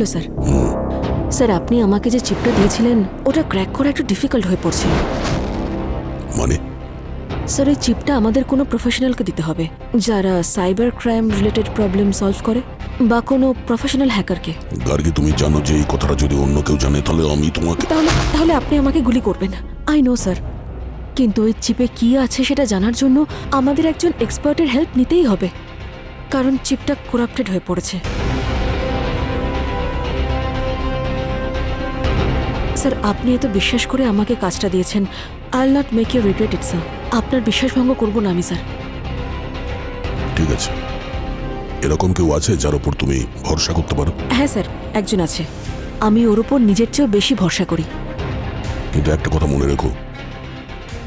Hello sir. Sir, আপনি আমাকে যে চিপটা দিয়েছিলেন ওটা ক্র্যাক করা একটু ডিফিকাল্ট হয়ে পড়ছে। মানে? স্যার, এই চিপটা আমাদের কোনো প্রফেশনালকে দিতে হবে, যারা cyber crime related problem solve করে, বা কোনো প্রফেশনাল হ্যাকারকে। গার্গী, তুমি জানো যে এই কথাটা যদি অন্য কেউ জানে তাহলে আমি তোমাকে... তাহলে আপনি আমাকে গুলি করবেন। আই নো স্যার, কিন্তু ওই চিপে কি আছে সেটা জানার জন্য আমাদের একজন এক্সপার্টের হেল্প নিতেই হবে, কারণ চিপটা করাপ্টেড হয়ে পড়েছে। স্যার, আপনি এত বিশ্বাস করে আমাকে কাজটা দিয়েছেন। I will not make you regret it sir. আপনার বিশ্বাসভঙ্গ করব না আমি স্যার। ঠিক আছে, এরকম কেউ আছে যার উপর তুমি ভরসা করতে পারো? হ্যাঁ স্যার, একজন আছে। আমি ওর উপর নিজের চেয়েও বেশি ভরসা করি। কিন্তু একটা কথা মনে রেখো,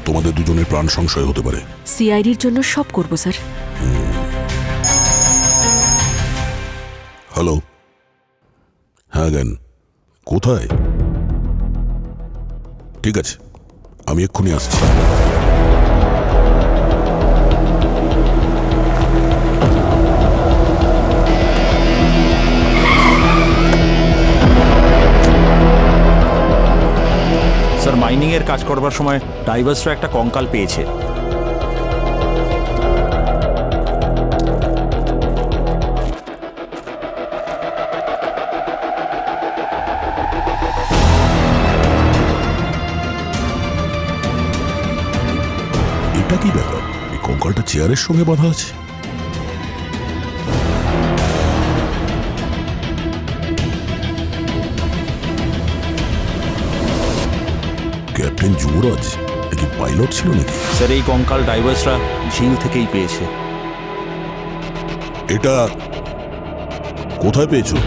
তোমাদের দুজনের প্রাণ সংশয় হতে পারে। সিআইডির জন্য সব করব স্যার। হ্যালো? হ্যাঁ জ্ঞান, কোথায়? ঠিক আছে, আমি এক্ষুনি আসছি। স্যার, মাইনিং এর কাজ করবার সময় ডাইভার্সরা একটা কঙ্কাল পেয়েছে। এটা কি ব্যাপার? এই কঙ্কালটা চেয়ারের সঙ্গে বাঁধা আছে। ক্যাপ্টেন যুবরাজ এ কি পাইলট ছিল নাকি? স্যার, এই কঙ্কাল ডাইভার্সরা ঝিল থেকেই পেয়েছে। এটা কোথায় পেয়েছো?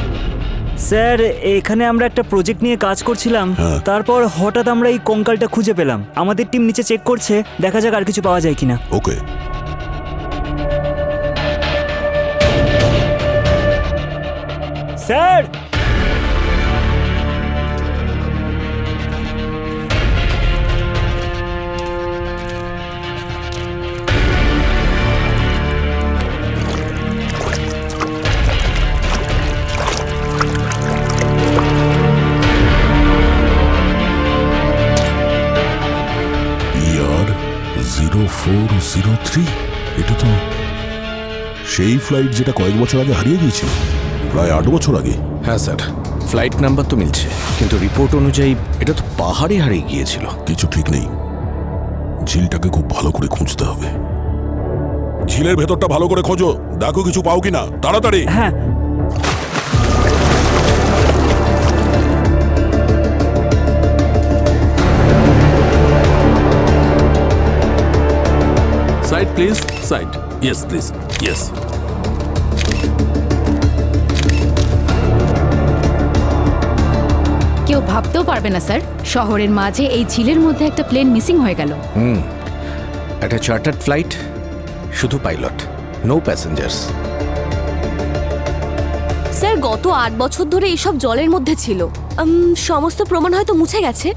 স্যার, এখানে আমরা একটা প্রজেক্ট নিয়ে কাজ করছিলাম, হ্যাঁ। তারপর হঠাৎ আমরা এই কঙ্কালটা খুঁজে পেলাম। আমাদের টিম নিচে চেক করছে, দেখা যাক আর কিছু পাওয়া যায় কিনা। ওকে। স্যার, PR0403, এটা তো সেই ফ্লাইট যেটা কয়েক বছর আগে হারিয়ে গিয়েছিল, প্রায় 8 বছর আগে। হ্যাঁ স্যার, ফ্লাইট নাম্বার তো মিলছে, কিন্তু রিপোর্ট অনুযায়ী এটা তো পাহাড়ে হারিয়ে গিয়েছিল। কিছু ঠিক নেই, ঝিলটাকে খুব ভালো করে খুঁজতে হবে। ঝিলের ভেতরটা ভালো করে খোঁজো, দেখো কিছু পাও কিনা, তাড়াতাড়ি। হ্যাঁ। Side, please. Side. Yes, please. Yes. কেউ ভাবতেও পারবে না স্যার, শহরের মাঝে এই ঝিলের মধ্যে একটা প্লেন মিসিং হয়ে গেল। একটা চার্টার্ড ফ্লাইট, শুধু পাইলট, নো প্যাসেঞ্জার্স। স্যার, গত 8 বছর ধরে এসব জলের মধ্যে ছিল। সমস্ত প্রমাণ হয়তো মুছে গেছে।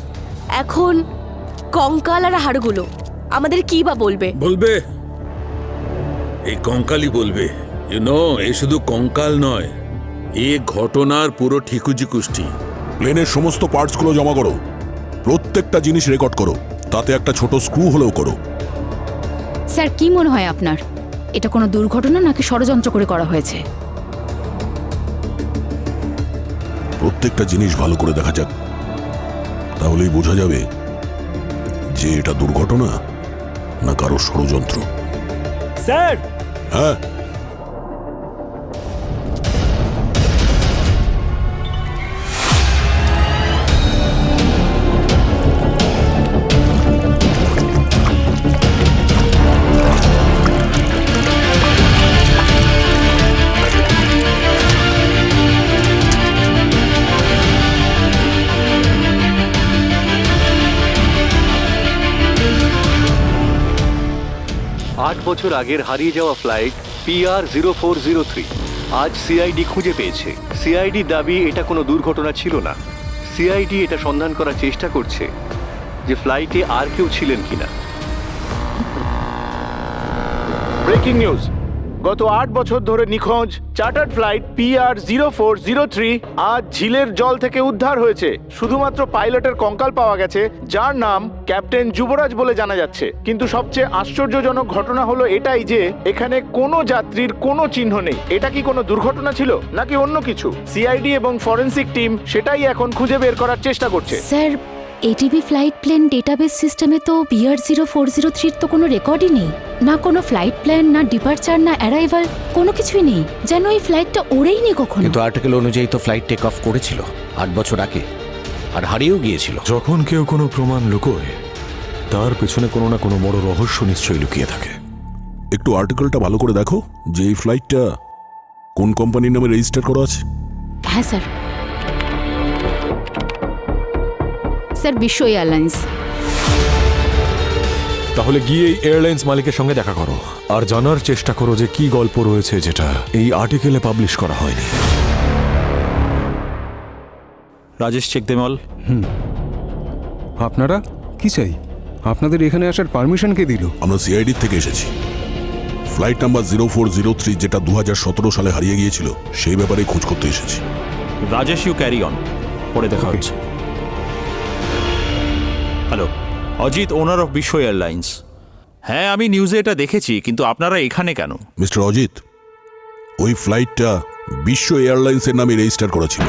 এখন কঙ্কাল আর হাড়গুলো আমাদের কি বা বলবে? বলবে এই কঙ্কালই বলবে। এ শুধু কঙ্কাল নয়, এ ঘটনার পুরো ঠিকুজি কুষ্টি। প্লেনের সমস্ত পার্টসগুলো জমা করো, প্রত্যেকটা জিনিস রেকর্ড করো, তাতে একটা ছোট স্ক্রু হলেও করো। স্যার, কি মনে হয় আপনার, এটা কোনো দুর্ঘটনা নাকি ষড়যন্ত্র করে করা হয়েছে? প্রত্যেকটা জিনিস ভালো করে দেখা যাক, তাহলেই বোঝা যাবে যে এটা দুর্ঘটনা না কারো ষড়যন্ত্র। স্যার, হ্যাঁ, 8 বছর আগের হারিয়ে যাওয়া ফ্লাইট PR0403 আজ সিআইডি খুঁজে পেয়েছে। সিআইডি দাবি এটা কোনো দুর্ঘটনা ছিল না। সিআইডি এটা সন্ধান করার চেষ্টা করছে যে ফ্লাইটে আর কেউ ছিলেন কিনা। ব্রেকিং নিউজ, গত 8 বছর ধরে নিখোঁজ চার্টার্ড ফ্লাইট PR0403 আজ ঝিলের জল থেকে উদ্ধার হয়েছে। শুধুমাত্র পাইলটের কঙ্কাল পাওয়া গেছে, যার নাম ক্যাপ্টেন যুবরাজ বলে জানা যাচ্ছে। কিন্তু সবচেয়ে আশ্চর্যজনক ঘটনা হলো এটাই যে এখানে কোনো যাত্রীর কোনো চিহ্ন নেই। এটা কি কোনো দুর্ঘটনা ছিল নাকি অন্য কিছু? সিআইডি এবং ফরেনসিক টিম সেটাই এখন খুঁজে বের করার চেষ্টা করছে। Sir, ATV flight plan database সিস্টেমে তো PR0403 তো কোনো রেকর্ডই নেই। না কোনো ফ্লাইট প্ল্যান, না ডিপারচার, না অ্যারাইভাল, কোনো কিছুই নেই। যেন এই ফ্লাইটটা ওড়েই নি কখনো। কিন্তু আর্টিকেল অনুযায়ী তো ফ্লাইট টেক অফ করেছিল 8 বছর আগে, আর হারিয়েও গিয়েছিল। যখন কেউ কোনো প্রমাণ লুকোয়, তার পেছনে কোনো না কোনো বড় রহস্য নিশ্চয়ই লুকিয়ে থাকে। একটু আর্টিকেলটা ভালো করে দেখো যে এই ফ্লাইটটা কোন কোম্পানির নামে রেজিস্টার করা আছে। হ্যাঁ স্যার। স্যার, বিশ্ব এয়ারলাইন্স। তাহলে গিয়ে এই এয়ারলাইন্স মালিকের সঙ্গে দেখা করো আর জানার চেষ্টা করো যে কি গল্প রয়েছে যেটা এই আর্টিকেলে পাবলিশ করা হয়নি। রাজেশ চেকদেমল। আপনারা কি চাই? আপনাদের এখানে আসার পারমিশন কে দিল? আমরা সিআইডি থেকে এসেছি। ফ্লাইট নাম্বার 0403 যেটা 2017 সালে হারিয়ে গিয়েছিল সেই ব্যাপারে খোঁজ করতে এসেছি। রাজেশ, ইউ ক্যারি অন, পরে দেখা হচ্ছে। হ্যালো, অজিত, ওনার অফ বিশ্ব এয়ারলাইন্স। হ্যাঁ, আমি নিউজে এটা দেখেছি, কিন্তু আপনারা এখানে কেন? মিস্টার অজিত, ওই ফ্লাইটটা বিশ্ব এয়ারলাইন্সের নামে রেজিস্টার করা ছিল।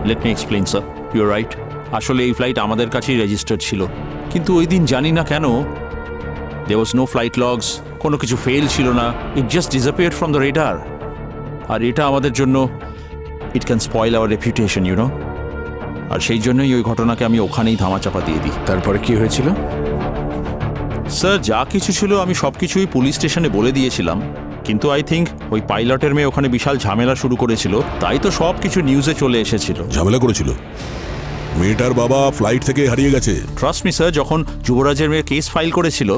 Let me explain sir, you right. আসলে এই ফ্লাইট আমাদের কাছেই রেজিস্টার্ড ছিল, কিন্তু ওই দিন জানি না কেন there was no flight logs, কোনো কিছু ফেল ছিল না। It just disappeared from the radar. আর এটা আমাদের জন্য it can spoil our reputation, you know. আর সেই জন্যই ওই ঘটনাকে আমি ওখানেই ধামাচাপা দিয়ে দিই। তারপরে কি হয়েছিল? স্যার, যা কিছু ছিল আমি সব কিছুই পুলিশ স্টেশনে বলে দিয়েছিলাম, কিন্তু আই থিঙ্ক ওই পাইলটের মেয়ে ওখানে বিশাল ঝামেলা শুরু করেছিল, তাই তো সব কিছু নিউজে চলে এসেছিল। ঝামেলা করেছিল? মেয়েটার বাবা ফ্লাইট থেকে হারিয়ে গেছে। ট্রাস্ট মি স্যার, যখন যুবরাজের মেয়ে কেস ফাইল করেছিল,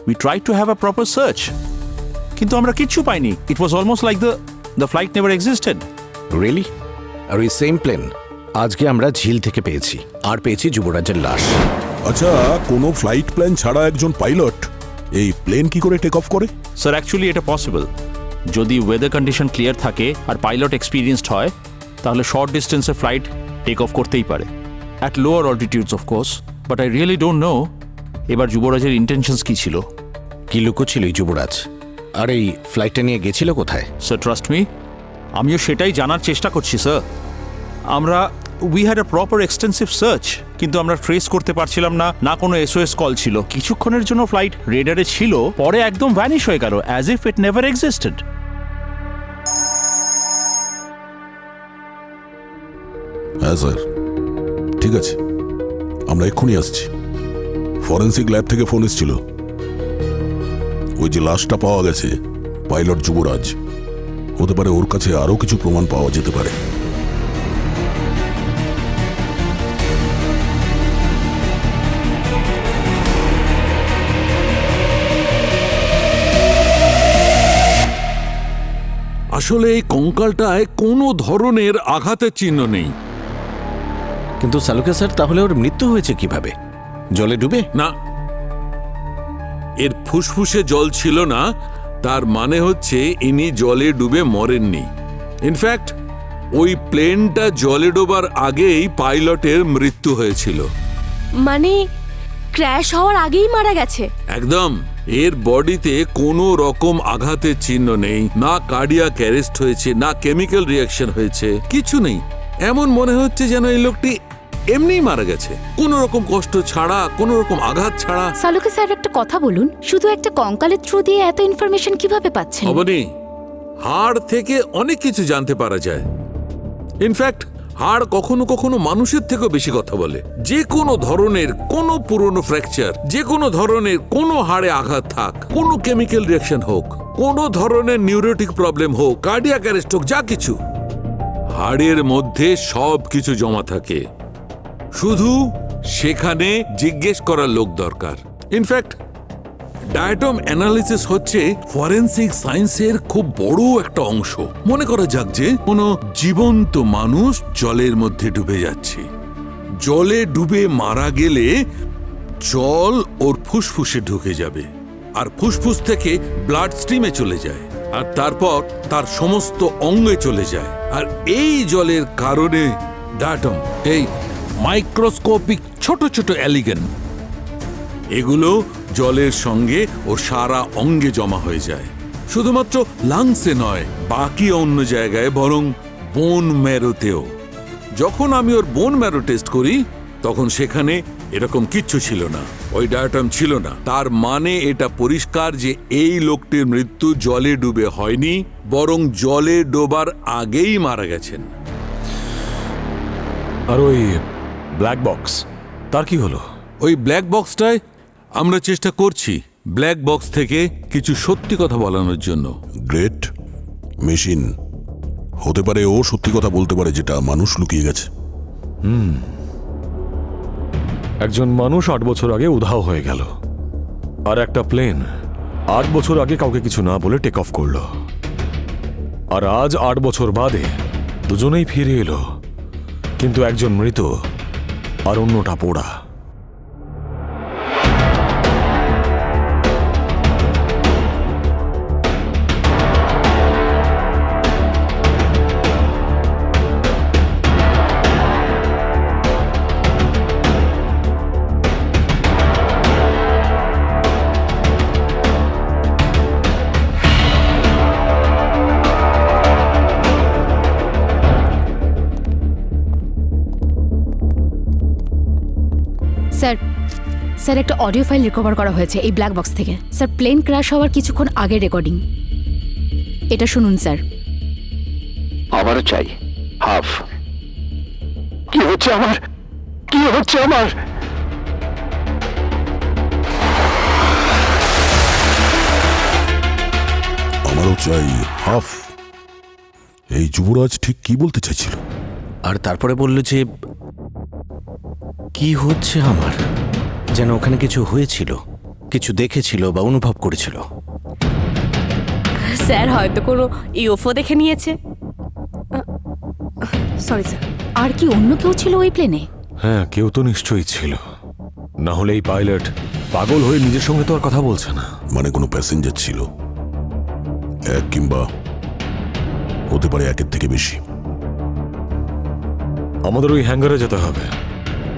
we try to have a proper search, কিন্তু আমরা কিচ্ছু পাইনি। It was almost like the flight never existed. Really? আর ওই সেম প্লেন আজকে আমরা ঝিল থেকে পেয়েছি, আর পেয়েছি যুবরাজের লাশ। আচ্ছা, কোনো ফ্লাইট প্ল্যান ছাড়া একজন পাইলট এই প্লেন কি করে টেক অফ করে? স্যার, অ্যাকচুয়ালি এটা পসিবল যদি ওয়েদার কন্ডিশন ক্লিয়ার থাকে আর পাইলট এক্সপিরিয়েন্সড হয়, তাহলে শর্ট ডিস্টেন্সে ফ্লাইট টেক অফ করতেই পারে, at lower altitudes of course. But I really don't know এবার যুবরাজের ইন্টেনশনস কি ছিল। কি লুকোছিল এই যুবরাজ? আর এই ফ্লাইটটা নিয়ে গেছিল কোথায়? স্যার, ট্রাস্ট মি, আমিও সেটাই জানার চেষ্টা করছি স্যার। আমরা we had a proper extensive search, কিন্তু আমরা ট্রেস করতে পারছিলাম না, না কোনো SOS কল ছিল। কিছুক্ষণের জন্য ফ্লাইট রেডারে ছিল, পরে একদম ভ্যানিশ হয়ে গেল, as if it never existed. হ্যাঁ স্যার, ঠিক আছে, আমরা এক্ষুনি আসছি। ফরেনসিক ল্যাব থেকে ফোন এসেছিল। ওই যে লাশটা পাওয়া গেছে, পাইলট যুবরাজ, হতে পারে ওর কাছে আরও কিছু প্রমাণ পাওয়া যেতে পারে। আসলে এই কঙ্কালটায় কোনো ধরনের আঘাতের চিহ্ন নেই। কিন্তু সালুকে স্যার, তাহলে ওর মৃত্যু হয়েছে কিভাবে? জলে ডুবে? না, এর ফুসফুসে জল ছিল না, তার মানে হচ্ছে ইনি জলে ডুবে মরেননি। ইনফ্যাক্ট ওই প্লেনটা জলে ডোবার আগেই পাইলটের মৃত্যু হয়েছিল। মানে ক্র্যাশ হওয়ার আগেই মারা গেছে? একদম। এর বডিতে কোনো রকম আঘাতের চিহ্ন নেই, না কার্ডিয়াক অ্যারেস্ট হয়েছে, না কেমিক্যাল রিয়াকশন হয়েছে, কিছু নেই। এমন মনে হচ্ছে যেন এই লোকটি এমনিই মারা গেছে, কোনো রকম কষ্ট ছাড়া, কোনো রকম আঘাত ছাড়া। সালুকে স্যার, একটা কথা বলুন, শুধু একটা কঙ্কালের থ্রু দিয়ে এত ইনফরমেশন কিভাবে পাচ্ছেন? অবনি, হাড় থেকে অনেক কিছু জানতে পারা যায়। ইনফ্যাক্ট হাড় কখনো কখনো মানুষের থেকেও বেশি কথা বলে। যে কোনো ধরনের কোনো পুরনো ফ্র্যাকচার, যে কোনো ধরনের কোনো হাড়ে আঘাত থাক, কোনো কেমিক্যাল রিয়াকশন হোক, কোনো ধরনের নিউরোটিক প্রবলেম হোক, কার্ডিয়াক অ্যারেস্ট হোক, যা কিছু, হাড়ের মধ্যে সব কিছু জমা থাকে। শুধু সেখানে জিজ্ঞেস করার লোক দরকার। ইনফ্যাক্ট ডায়াটম অ্যানালিসিস হচ্ছে ফরেনসিক সায়েন্সের খুব বড় একটা অংশ। মনে করা যাক যে কোনো জীবন্ত মানুষ জলের মধ্যে ডুবে যাচ্ছে, জলে ডুবে মারা গেলে জল ওর ফুসফুসে ঢুকে যাবে, আর ফুসফুস থেকে ব্লাড স্ট্রিমে চলে যায়। আর তারপর তার সমস্ত অঙ্গে চলে যায়। আর এই জলের কারণে ডাটম, এই মাইক্রোস্কোপিক ছোট ছোট অ্যালিগেন, এগুলো জলের সঙ্গে ওর সারা অঙ্গে জমা হয়ে যায়। শুধুমাত্র লাংসে নয়, বাকি অন্য জায়গায়, বরং বোন ম্যারোতেও। যখন আমি ওর বোন ম্যারো টেস্ট করি তখন সেখানে এরকম কিচ্ছু ছিল না, ওই ডায়াটম ছিল না। তার মানে এটা পরিষ্কার যে এই লোকটির মৃত্যু জলে ডুবে হয়নি, বরং জলে ডোবার আগেই মারা গেছেন। আর ওই ব্ল্যাক বক্স, তার কি হলো? ওই ব্ল্যাক বক্সটায় আমরা চেষ্টা করছি ব্ল্যাক বক্স থেকে কিছু সত্যি কথা বলানোর জন্য। গ্রেট মেশিন হতে পারে, ও সত্যি কথা বলতে পারে যেটা মানুষ লুকিয়ে গেছে। একজন মানুষ 8 বছর আগে উধাও হয়ে গেল, আর একটা প্লেন 8 বছর আগে কাউকে কিছু না বলে টেক অফ করলো, আর আজ 8 বছর বাদে দুজনেই ফিরে এলো, কিন্তু একজন মৃত আর অন্যটা পোড়া। স্যার একটা অডিও ফাইল রিকভার করা হয়েছে এই ব্ল্যাক বক্স থেকে। স্যার প্লেন ক্র্যাশ হওয়ার কিছুক্ষণ আগে রেকর্ডিং, এটা শুনুন স্যার। আমারও চাই হাফ। কি হচ্ছে আমার, কি হচ্ছে আমার? আমারও চাই হাফ। এই যুবরাজ ঠিক কি বলতে চাইছিল? আর তারপরে বলল যে কি হচ্ছে আমার, যেন ওখানে কিছু হয়েছিল, কিছু দেখেছিল বা অনুভব করেছিল। স্যার হয়তো কোনো ইউএফও দেখে নিয়েছে। Sorry sir. আর কি অন্য কেউ ছিল ওই প্লেনে? হ্যাঁ, কেউ তো নিশ্চয়ই ছিল, না হলে এই পাইলট পাগল হয়ে নিজের সঙ্গে তো আর কথা বলছে না। মানে কোনো প্যাসেঞ্জার ছিল, এক কিংবা হতে পারে একের থেকে বেশি। আমাদের ওই হ্যাঙ্গারে যেতে হবে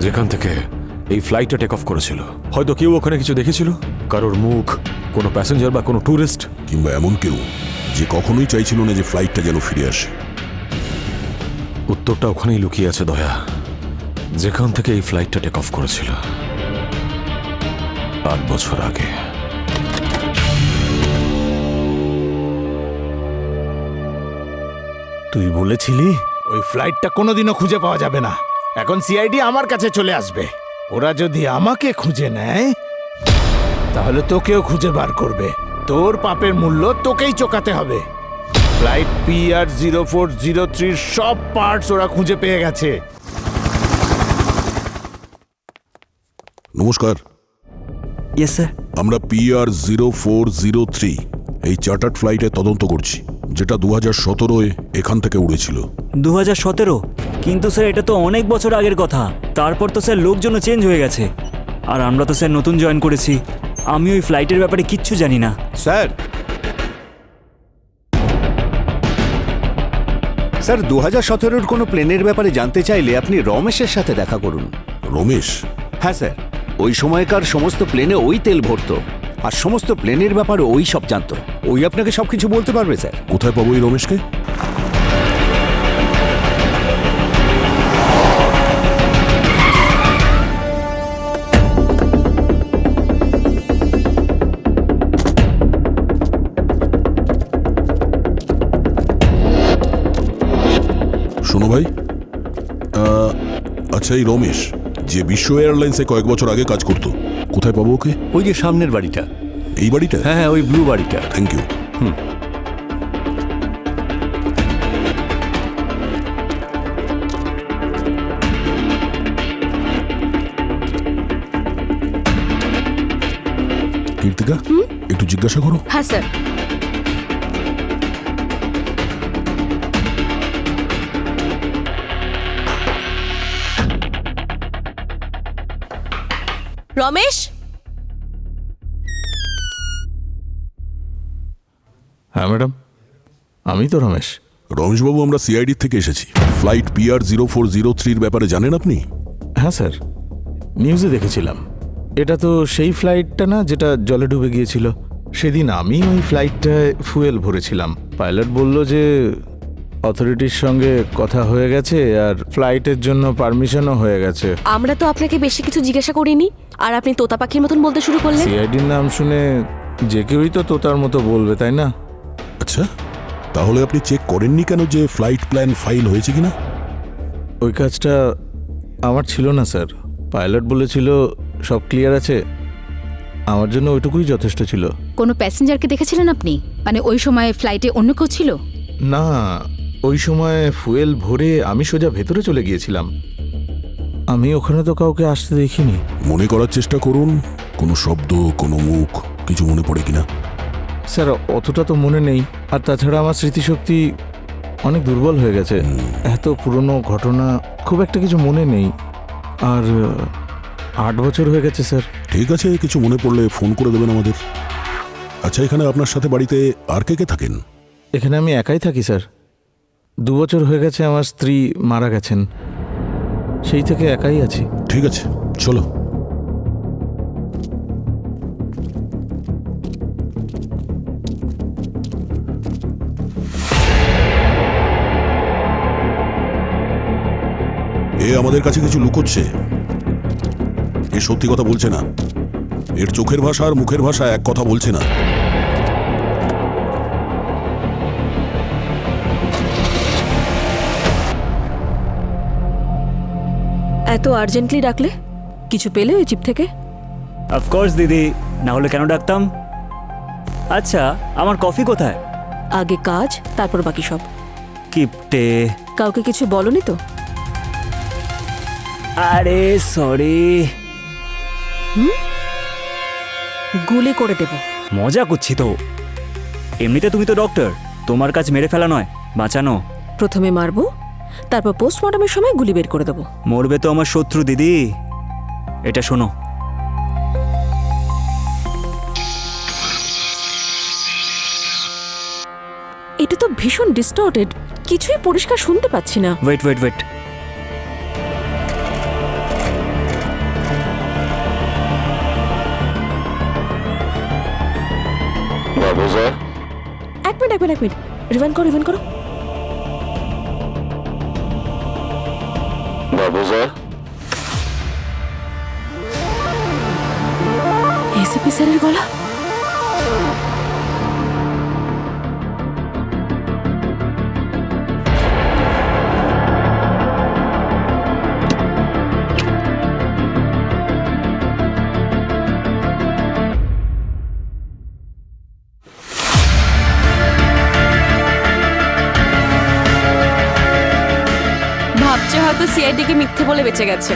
যেখান থেকে এই ফ্লাইটটা টেক অফ করেছিল। হয়তো কেউ ওখানে কিছু দেখেছিল, কারোর মুখ, কোনো প্যাসেঞ্জার বা কোনো ট্যুরিস্ট, কিংবা এমন কেউ যে কখনোই চাইছিল না যে ফ্লাইটটা যেন ফিরে আসে। উত্তরটা ওখানেই লুকিয়ে আছে দয়া, যেখান থেকে এই ফ্লাইটটা টেক অফ করেছিল 8 বছর আগে। তুই বলেছিলি ওই ফ্লাইটটা কোনোদিনও খুঁজে পাওয়া যাবে না। এখন সিআইডি আমার কাছে চলে আসবে। ওরা যদি আমাকে খুঁজে নেয় তাহলে তোকেও খুঁজে বার করবে। তোর পাপের মূল্য তোকেই চোকাতে হবে। ফ্লাইট PR0403 সব পার্টস ওরা খুঁজে পেয়ে গেছে। নমস্কার। Yes sir. আমরা PR0403 এই চার্টার্ড ফ্লাইটে তদন্ত করছি, যেটা 2017-এ এখান থেকে উড়েছিল। 2017? কিন্তু স্যার এটা তো অনেক বছর আগের কথা। তারপর তো স্যার লোকজনও চেঞ্জ হয়ে গেছে, আর আমরা তো স্যার নতুন জয়েন করেছি। আমি ওই ফ্লাইটের ব্যাপারে কিচ্ছু জানি না স্যার। স্যার 2017-এর কোনো প্লেনের ব্যাপারে জানতে চাইলে আপনি রমেশের সাথে দেখা করুন। রমেশ? হ্যাঁ স্যার, ওই সময়কার সমস্ত প্লেনে ওই তেল ভরতো, আর সমস্ত প্লেনের ব্যাপারে ওই সব জানতো। ওই আপনাকে সবকিছু বলতে পারবে স্যার। কোথায় পাবো এই রমেশকে? শোনো ভাই, আচ্ছা এই রমেশ যে বিশ্ব এয়ারলাইন্সে কয়েক বছর আগে কাজ করতো, কোথায় পাবো ওকে? ওই যে সামনের বাড়িটা। এই বাড়িটা? হ্যাঁ হ্যাঁ, ওই ব্লু বাড়িটা। Thank you. কীর্তিকা, একটু জিজ্ঞাসা করো। হ্যাঁ স্যার। রমেশ, হ্যাঁ ম্যাডাম, আমি তো রমেশ। রমেশবাবু, আমরা সিআইডি থেকে এসেছি। ফ্লাইট PR0403-র ব্যাপারে জানেন আপনি? হ্যাঁ স্যার, নিউজে দেখেছিলাম। এটা তো সেই ফ্লাইটটা না যেটা জলে ডুবে গিয়েছিল? সেদিন আমি ওই ফ্লাইটটায় ফুয়েল ভরেছিলাম। পাইলট বলল যে অথরিটির সঙ্গে কথা হয়ে গেছে আর ফ্লাইটের জন্য পারমিশনও হয়ে গেছে। আমরা তো আপনাকে বেশি কিছু জিজ্ঞাসা করিনি, আর আপনি তোতা পাখির মতন বলতে শুরু করলেন। সিআইডির নাম শুনে যে কেউই তো তোতার মতো বলবে, তাই না? আচ্ছা, তাহলে আপনি চেক করেননি কেন যে ফ্লাইট প্ল্যান ফাইল হয়েছে কিনা? ওই কাজটা আমার ছিল না স্যার। পাইলট বলেছিল সব ক্লিয়ার আছে, আমার জন্য ওইটুকুই যথেষ্ট ছিল। কোনো প্যাসেঞ্জারকে দেখেছিলেন আপনি? মানে ওই সময় ফ্লাইটে অন্য কেউ ছিল? না, ওই সময় ফুয়েল ভরে আমি সোজা ভেতরে চলে গিয়েছিলাম। আমি ওখানে তো কাউকে আসতে দেখিনি। মনে করার চেষ্টা করুন, কোনো শব্দ, কোনো মুখ কিছু মনে পড়ে কিনা। স্যার, অতটা তো মনে নেই। আর তাছাড়া আমার স্মৃতিশক্তি অনেক দুর্বল হয়ে গেছে। এত পুরনো ঘটনা খুব একটা কিছু মনে নেই। আর 8 বছর হয়ে গেছে স্যার। ঠিক আছে, কিছু মনে পড়লে ফোন করে দেবেন আমাদের। আচ্ছা, এখানে আপনার সাথে বাড়িতে আর কে কে থাকেন? এখানে আমি একাই থাকি স্যার। 2 বছর হয়ে গেছে আমার স্ত্রী মারা গেছেন, সেই থেকে একাই আছি। ঠিক আছে, চলো। এ আমাদের কাছে কিছু লুকোচ্ছে। এ সত্যি কথা বলছে না। এর চোখের ভাষা আর মুখের ভাষা এক কথা বলছে না। এত আর্জেন্টলি ডাকলে? কিছু পেলে ওই চিপ থেকে? অফকোর্স দিদি, না হলে কেন ডাকতাম? আচ্ছা, আমার কফি কোথায়? আগে কাজ, তারপর বাকি সব। কিপটে। কাউকে কিছু বলনি তো? আরে সরি। গুলি করে দেব। মজা করছি তো। এমনিতে তুমি তো ডক্টর, তোমার কাজ মেরে ফেলা নয়, বাঁচানো। প্রথমে মারবো, তারপর পোস্টমর্টমের সময় গুলি বের করে দেবো। মরবে তো আমার শত্রু দিদি। এটা শোনো। এটা তো ভীষণ ডিস্টর্টেড, কিছুই পরিষ্কার শুনতে পাচ্ছি না। Wait wait wait. এক মিনিট, রিভাইন্ড করো। এসিপি স্যারের গলা। ভাবছে হয়তো সিআইডিকে মিথ্যে বলে বেঁচে গেছে।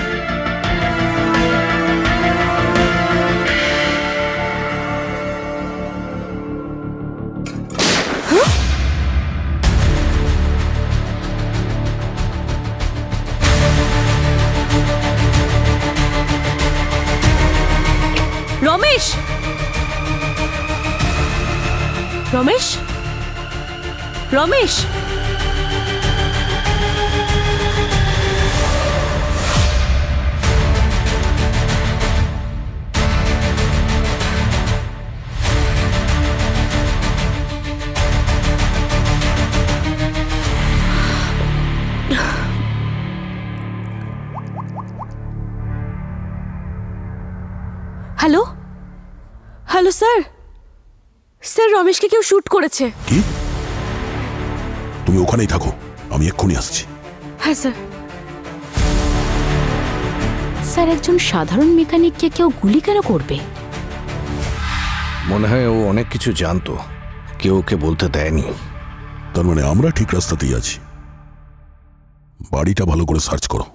Ramesh, Ramesh, Ramesh, hello hello sir, sir রমেশকে কেউ শুট করেছে। কি? তুমি ওখানেই থাকো, আমি এক্ষুনি আসছি। হ্যাঁ স্যার। স্যার, একজন সাধারণ মেকানিককে কেউ গুলি কেন করবে? মনে হয় ও অনেক কিছু জানতো, কেউ ওকে বলতে দেয়নি। তার মানে আমরা ঠিক রাস্তাতেই আছি। বাড়িটা ভালো করে সার্চ করো।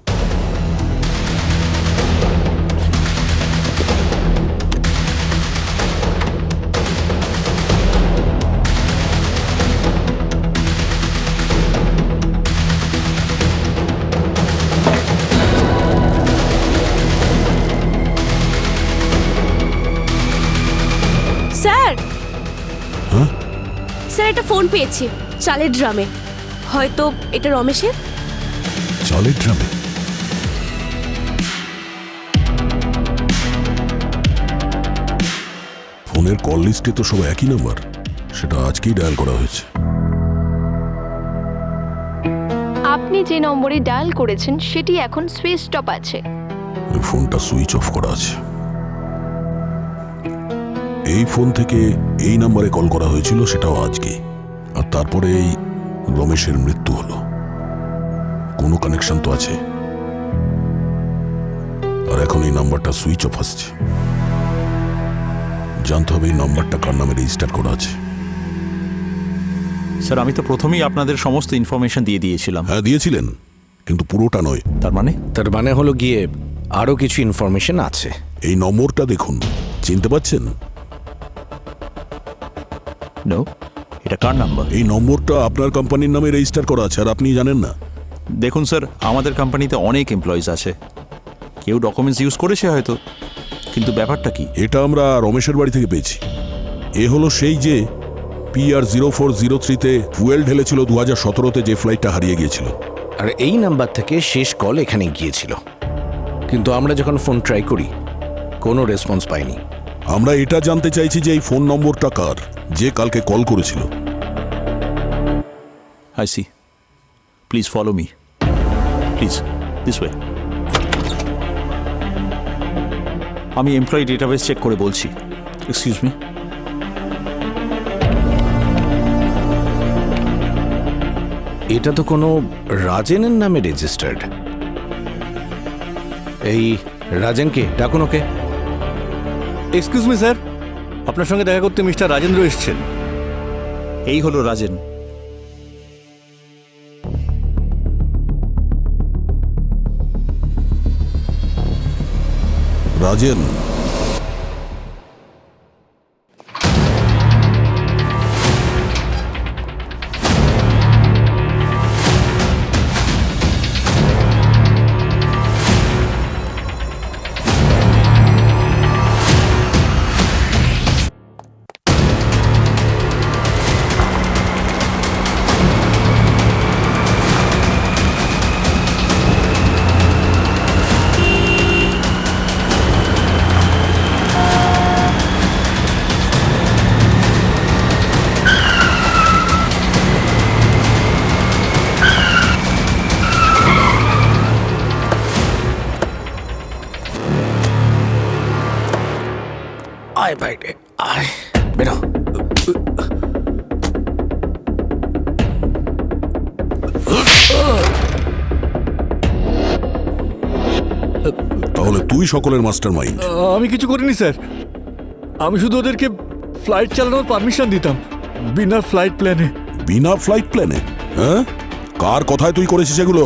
স্যার, হ্যাঁ? স্যার একটা ফোন পেয়েছি চালের ড্রামে। হয়তো এটা রমেশের। চালের ড্রামে? ফোনের কল লিস্টে তো সব একই নাম্বার, সেটা আজকেই ডায়াল করা হয়েছে। আপনি যে নম্বরে ডায়াল করেছেন সেটি এখন সুইচ অফ আছে। ওই ফোনটা সুইচ অফ করা আছে। এই ফোন থেকে এই নাম্বারে কল করা হয়েছিল, সেটাও আজকে। আর তারপরে এই রমেশের মৃত্যু হলো। কোনো কানেকশন তো আছে। আর এখন এই নাম্বারটা সুইচ অফ আসছে। জানতে হবে এই নাম্বারটা কার নামে রেজিস্টার করা আছে। স্যার আমি তো প্রথমেই আপনাদের সমস্ত ইনফরমেশন দিয়ে দিয়েছিলাম। হ্যাঁ দিয়েছিলেন, কিন্তু পুরোটা নয়। তার মানে হলো গিয়ে আরো কিছু ইনফরমেশন আছে। এই নম্বরটা দেখুন, চিনতে পাচ্ছেন? নো, এটা কার নাম্বার? এই নম্বরটা আপনার কোম্পানির নামে রেজিস্টার করা আছে, আর আপনি জানেন না? দেখুন স্যার, আমাদের কোম্পানিতে অনেক এমপ্লয়িজ আছে, কেউ ডকুমেন্টস ইউজ করেছে হয়তো, কিন্তু ব্যাপারটা কি? এটা আমরা রমেশের বাড়ি থেকে পেয়েছি। এ হলো সেই যে PR0403-তে ফুয়েল ঢেলেছিল 2017-তে, যে ফ্লাইটটা হারিয়ে গিয়েছিল। আর এই নাম্বার থেকে শেষ কল এখানে গিয়েছিল, কিন্তু আমরা যখন ফোন ট্রাই করি কোনো রেসপন্স পাইনি। আমরা এটা জানতে চাইছি যে এই ফোন নম্বরটা কার, যে কালকে কল করেছিল। I see, please follow me, please this way. আমি এমপ্লয়ি ডেটাবেস চেক করে বলছি। Excuse me. এটা তো কোনো রাজেনের নামে রেজিস্টার্ড। এই রাজেনকে ডাকুন ওকে। এক্সকিউজ মি স্যার, আপনার সঙ্গে দেখা করতে মিস্টার রাজেন্দ্র এসেছেন। এই হলো রাজেন। রাজেন, আয় বাইরে আয়, বেরো। তাহলে তুই সকলের মাস্টার মাইন্ড? আমি কিছু করিনি স্যার, আমি শুধু ওদেরকে ফ্লাইট চালানোর পারমিশন দিতাম, বিনা ফ্লাইট প্ল্যানে। বিনা ফ্লাইট প্ল্যানে? হ্যাঁ, কার কথায় তুই করেছিস এগুলো?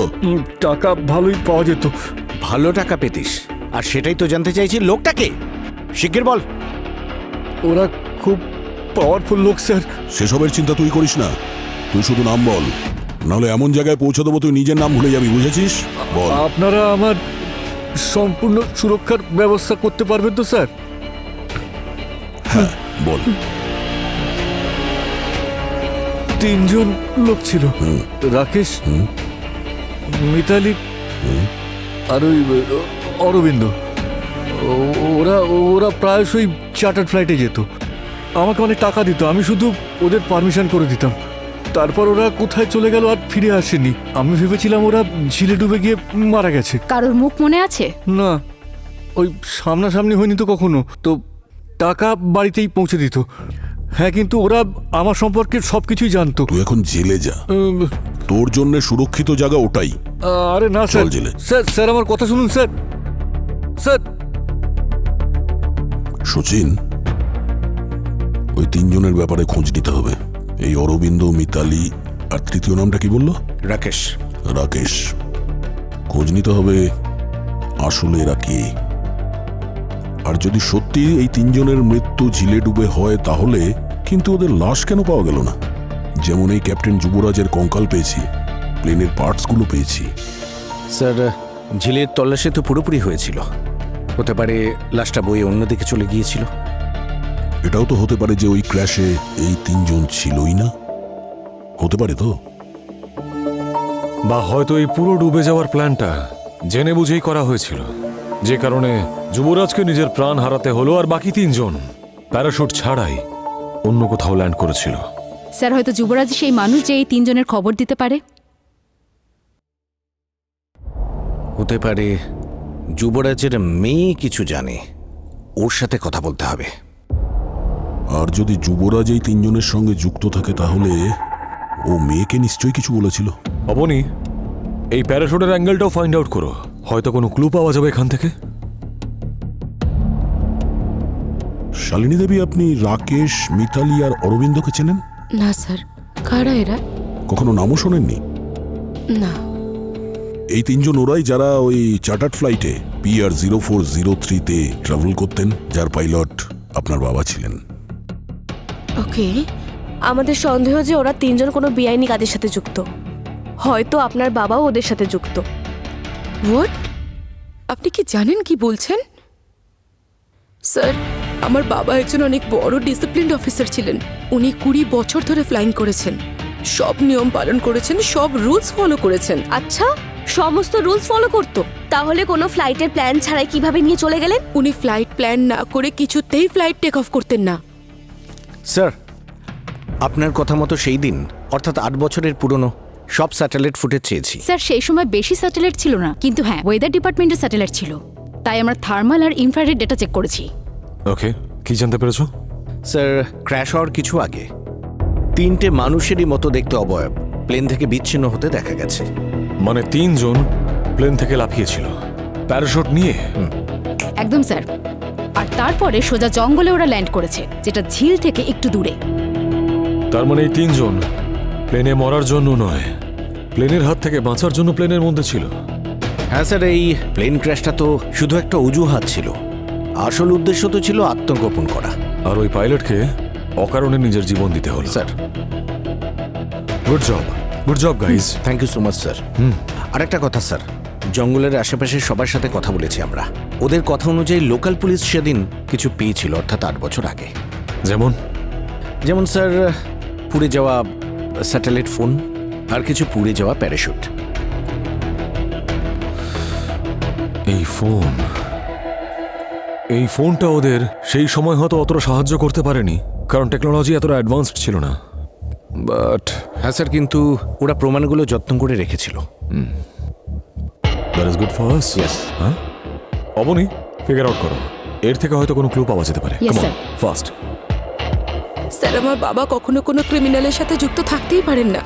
টাকা ভালোই পাওয়া যেত। ভালো টাকা পেতিস, আর সেটাই তো জানতে চাইছি, লোকটাকে শিগগির বল। ওরা খুব পাওয়ারফুল লোক স্যার। সেসবের চিন্তা তুই করিস না, তুই শুধু নাম বল, নাহলে এমন জায়গায় পৌঁছে দেবো তুই নিজের নাম ভুলে যাবি, বুঝেছিস? বল। আপনারা আমার সম্পূর্ণ সুরক্ষার ব্যবস্থা করতে পারবেন তো স্যার? হ্যাঁ বল। 3 জন লোক ছিল, রাকেশ, মিতালি আর ওই অরবিন্দ। ওরা ওরা প্রায়শই চার্টার্ড ফ্লাইটে যেত, আমাকে অনেক টাকা দিত, আমি শুধু ওদের পারমিশন করে দিতাম। তারপর ওরা কোথায় চলে গেল আর ফিরে আসেনি। আমি ভেবেছিলাম ওরা ঝিলে ডুবে গিয়ে মারা গেছে। কারোর মুখ মনে আছে? না, ওই সামনাসামনি হয়নি তো কখনো, তো টাকা বাড়িতেই পৌঁছে দিত। হ্যাঁ, কিন্তু ওরা আমার সম্পর্কে সবকিছুই জানতো। তুই এখন জেলে যা, তোর জন্য সুরক্ষিত জায়গা ওটাই। আরে না স্যার, জেলে। স্যার স্যার আমার কথা শুনুন স্যার। স্যার। সচিন, ওই 3 জনের ব্যাপারে খোঁজ নিতে হবে। এই অরবিন্দ, মিতালি আর তৃতীয় নামটা কি বললো? রাকেশ। রাকেশ, খোঁজ নিতে হবে আসলে এরা কে। আর যদি সত্যি এই 3 জনের মৃত্যু ঝিলে ডুবে হয়, তাহলে কিন্তু ওদের লাশ কেন পাওয়া গেল না? যেমন এই ক্যাপ্টেন যুবরাজের কঙ্কাল পেয়েছি, প্লেনের পার্টসগুলো পেয়েছি। স্যার, ঝিলের তল্লাশি তো পুরোপুরি হয়েছিল, হতে পারে লাশটা বয়ে অন্যদিকে চলে গিয়েছিল। এটাও তো হতে পারে যে ওই ক্র্যাশে এই 3 জন ছিলই না। হতে পারে তো। বা হয়তো এই পুরো ডুবে যাওয়ার প্ল্যানটা জেনে বুঝেই করা হয়েছিল, যে কারণে যুবরাজকে নিজের প্রাণ হারাতে হলো আর বাকি 3 জন প্যারাশুট ছাড়াই অন্য কোথাও ল্যান্ড করেছিল। স্যার হয়তো যুবরাজ সেই মানুষ যে এই 3 জনের খবর দিতে পারে। হতে পারে যুবরাজের মেয়ে কিছু জানে, ওর সাথে কথা বলতে হবে। আর যদি যুবরাজ এই 3 জনের সঙ্গে যুক্ত থাকে তাহলে ও মেয়েকে নিশ্চয়ই কিছু বলেছিল। অবনি, এই প্যারাশুটের অ্যাঙ্গেলটাও ফাইন্ড আউট করো, হয়তো কোনো ক্লু পাওয়া যাবে এখান থেকে। শালিনী দেবী, আপনি রাকেশ, মিতালি আর অরবিন্দকে চেনেন? না স্যার, কারা এরা? কখনো নামও শোনেননি? না। এই 3 জন ওরাই যারা ওই চার্টার্ড ফ্লাইটে PR0403-তে ট্রাভেল করতেন, যার পাইলট আপনার বাবা ছিলেন। ওকে। আমাদের সন্দেহ যে ওরা 3 জন কোনো বেআইনি কাজের সাথে যুক্ত। হয়তো আপনার বাবাও ওদের সাথে যুক্ত। হোয়াট? আপনি কি জানেন কি বলছেন? স্যার, আমার বাবা একজন অনেক বড় ডিসিপ্লিনড অফিসার ছিলেন। উনি 20 বছর ধরে ফ্লাইং করেছেন, সব নিয়ম পালন করেছেন, সব রুলস ফলো করেছেন। আচ্ছা, সমস্ত রুলস ফলো করতো? তাহলে কোনো ফ্লাইটের প্ল্যান ছাড়াই কিভাবে নিয়ে চলে গেলেন? উনি ফ্লাইট প্ল্যান না করে কিছুতেই ফ্লাইট টেক অফ করতেন না। স্যার, আপনার কথা মতো সেই দিন, অর্থাৎ 8 বছরের পুরনো সব স্যাটেলাইট ফুটেজ চেয়েছি। স্যার সেই সময় বেশি স্যাটেলাইট ছিল না, কিন্তু হ্যাঁ ওয়েদার ডিপার্টমেন্টের স্যাটেলাইট ছিল, তাই আমরা থার্মাল আর ইনফ্রারেড ডেটা চেক করেছি। ওকে, কি জানতে পেরেছো? স্যার, ক্র্যাশ হওয়ার কিছু আগে 3টে মানুষেরই মতো দেখতে অবয়ব প্লেন থেকে বিচ্ছিন্ন হতে দেখা গেছে। মানে 3 জন প্লেন থেকে লাফিয়েছিল প্যারাশুট নিয়ে? একদম স্যার। আর তারপরে সোজা জঙ্গলে ওরা ল্যান্ড করেছে, যেটা ঝিল থেকে একটু দূরে। তার মানে এই 3 জন প্লেনে মরার জন্য নয়, প্লেনের হাত থেকে বাঁচার জন্য প্লেনের মধ্যে ছিল। হ্যাঁ স্যার, এই প্লেন ক্র্যাশটা তো শুধু একটা অজুহাত ছিল, আসল উদ্দেশ্য তো ছিল আত্মগোপন করা। আর ওই পাইলটকে অকারণে নিজের জীবন দিতে হলো। Sir, good job guys. Thank you so much sir. আরেকটা কথা স্যার, জঙ্গলের আশেপাশে সবার সাথে কথা বলেছি আমরা। ওদের কথা অনুযায়ী লোকাল পুলিশ সেদিন কিছু পেয়েছিল, অর্থাৎ 8 বছর আগে। যেমন স্যার, পুড়ে যাওয়া স্যাটেলাইট ফোন আর কিছু পুড়ে যাওয়া প্যারাশুট। এই ফোনটা ওদের সেই সময় হয়তো অতটা সাহায্য করতে পারেনি, কারণ টেকনোলজি এতটা অ্যাডভান্সড ছিল না। বাট হ্যাঁ স্যার, কিন্তু ওরা প্রমাণগুলো যত্ন করে রেখেছিল। That is good for us. Yes. হ্যাঁ, অবনি, ফিগার আউট করো, এর থেকে হয়তো কোনো ক্লু পাওয়া যেতে পারে। Yes, come on, sir. Fast. Sir, আমার বাবা কখনো কোনো ক্রিমিনালের সাথে যুক্ত থাকতেই পারেন না।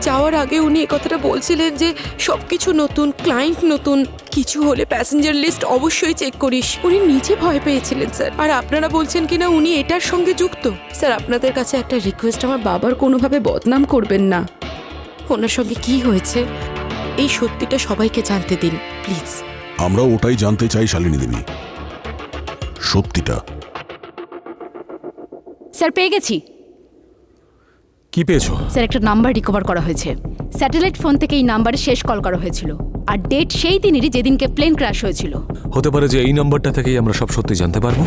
যাওয়ার আগে উনি এই কথাটা বলছিলেন যে সবকিছু নতুন, ক্লায়েন্ট নতুন, কিছু হলে প্যাসেঞ্জার লিস্ট অবশ্যই চেক করিস। উনি নিজে ভয় পেয়েছিলেন স্যার, আর আপনারা বলছেন কিনা উনি এটার সঙ্গে যুক্ত। স্যার, আপনাদের কাছে একটা রিকোয়েস্ট, আমার বাবার কোনোভাবে বদনাম করবেন না। ওনার সঙ্গে কি হয়েছে এই সত্যিটা সবাইকে জানতে দিন প্লিজ। আমরা ওটাই জানতে চাই শালিনী দেবী, সত্যিটা। স্যার পেয়ে গেছি। কি পেয়েছো? স্যার একটা নাম্বার রিকভার করা হয়েছে। স্যাটেলাইট ফোন থেকে এই নাম্বারে শেষ কল করা হয়েছিল, আর ডেট সেই দিনেরই যেদিনকে প্লেন ক্র্যাশ হয়েছিল। হতে পারে যে এই নাম্বারটা থেকেই আমরা সব সত্যি জানতে পারবো।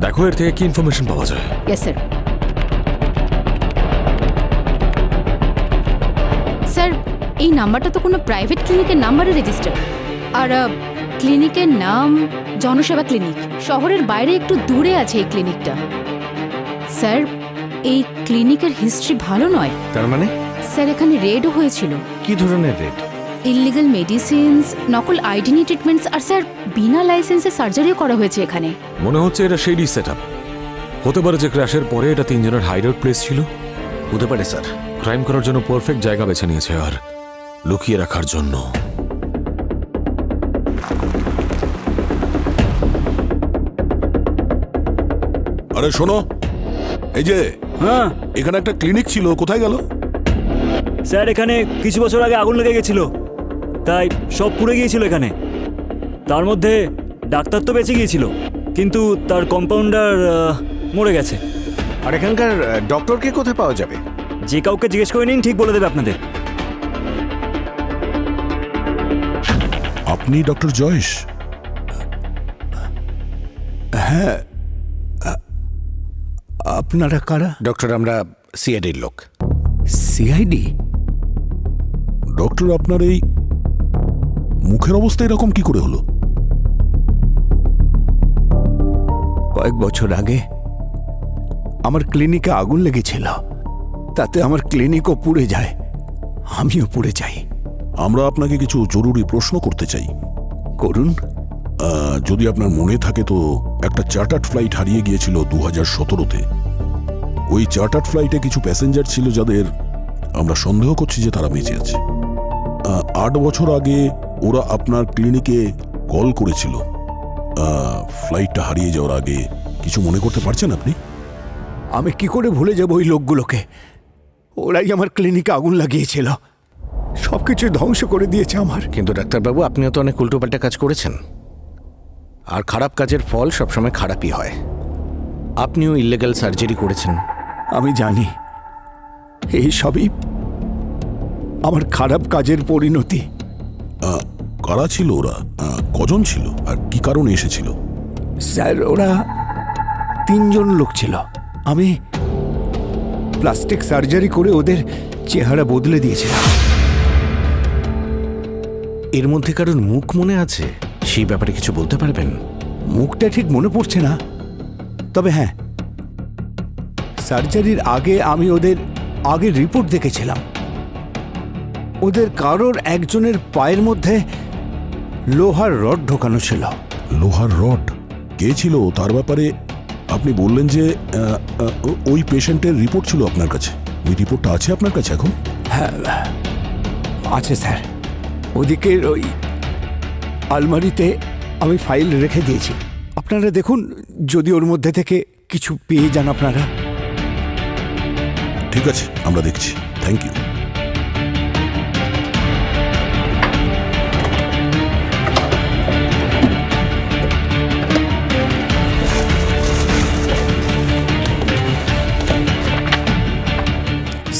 দেখো এর থেকে কি ইনফরমেশন পাওয়া যায়। Yes sir. স্যার, এই নাম্বারটা তো কোনো প্রাইভেট ক্লিনিকের নাম্বারে রেজিস্টার, আর ক্লিনিকের নাম জনসেবা ক্লিনিক। শহরের বাইরে একটু দূরে আছে এই ক্লিনিকটা। স্যার, এই ক্লিনিকের হিস্ট্রি ভালো নয়। তার মানে? স্যার, এখানে রেডও হয়েছিল। কি ধরনের রেড? ইললিগাল মেডিসিনস, নকল আইডেন্টি ট্রিটমেন্টস, আর স্যার বিনা লাইসেন্সে সার্জারিও করা হয়েছে এখানে। মনে হচ্ছে এটা সেই সেটআপ। হতে পারে যে ক্র্যাশের পরে এটা 3 জনের হাইড আউট প্লেস ছিল। হতে পারে স্যার। ক্রাইম করার জন্য পারফেক্ট জায়গা বেছে নিয়েছে, আর লুকিয়ে রাখার জন্য। আরে শোনো, এই যে হ্যাঁ, এখানে একটা ক্লিনিক ছিল, কোথায় গেল? স্যার এখানে কিছু বছর আগে আগুন লেগে গেছিল, তাই সব পুড়ে গিয়েছিল এখানে। তার মধ্যে ডাক্তার তো বেঁচে গিয়েছিল, কিন্তু তার কম্পাউন্ডার মরে গেছে। আর এখানকার ডক্টরকে কোথায় পাওয়া যাবে? যে কাউকে জিজ্ঞেস করে নিন, ঠিক বলে দেবে আপনাদের। আপনি ডক্টর জয়েশ? হ্যাঁ। আপনারা কারা? ডক্টর, আমরা সিআইডির লোক। সিআইডি? ডক্টর, আপনার এই মুখের অবস্থা এরকম কি করে হলো? কয়েক বছর আগে আমার ক্লিনিকে আগুন লেগেছিল, তাতে আমার ক্লিনিকও পুড়ে যায়, আমিও পুড়ে যাই। আমরা আপনাকে কিছু জরুরি প্রশ্ন করতে চাই। করুন। যদি আপনার মনে থাকে তো একটা চার্টার্ড ফ্লাইট হারিয়ে গিয়েছিল 2017-তে। ওই চার্টার্ড ফ্লাইটে কিছু প্যাসেঞ্জার ছিল যাদের আমরা সন্দেহ করছি যে তারা বেঁচে আছে। 8 বছর আগে ওরা আপনার ক্লিনিকে কল করেছিল। ফ্লাইটটা হারিয়ে যাওয়ার আগে কিছু মনে করতে পারছেন আপনি? আমি কি করে ভুলে যাব ওই লোকগুলোকে? ওরাই আমার ক্লিনিকে আগুন লাগিয়েছিল, সবকিছু ধ্বংস করে দিয়েছে আমার। কিন্তু ডাক্তারবাবু, আপনিও তো অনেক উল্টোপাল্টা কাজ করেছেন, আর খারাপ কাজের ফল সবসময় খারাপই হয়। আপনিও ইল্লিগ্যাল সার্জারি করেছেন, আমি জানি। এই সবই আমার খারাপ কাজের পরিণতি। কারা ছিল ওরা? কজন ছিল আর কি কারণে এসেছিল? স্যার, ওরা 3 জন লোক ছিল। আমি প্লাস্টিক সার্জারি করে ওদের চেহারা বদলে দিয়েছিলাম। এর মধ্যে কারোর মুখ মনে আছে? সেই ব্যাপারে কিছু বলতে পারবেন? মুখটা ঠিক মনে পড়ছে না, তবে হ্যাঁ, সার্জারির আগে আমি ওদের আগের রিপোর্ট দেখেছিলাম। ওদের কারোর একজনের পায়ের মধ্যে লোহার রড ঢোকানো ছিল। লোহার রড? কে ছিল তার ব্যাপারে আপনি বললেন যে ওই পেশেন্টের রিপোর্ট ছিল আপনার কাছে। ওই রিপোর্টটা আছে আপনার কাছে এখন? হ্যাঁ আছে স্যার, ওদিকের ওই আলমারিতে আমি ফাইল রেখে দিয়েছি। আপনারা দেখুন, যদি ওর মধ্যে থেকে কিছু পেয়ে যান আপনারা। ঠিক আছে, আমরা দেখছি। Thank you.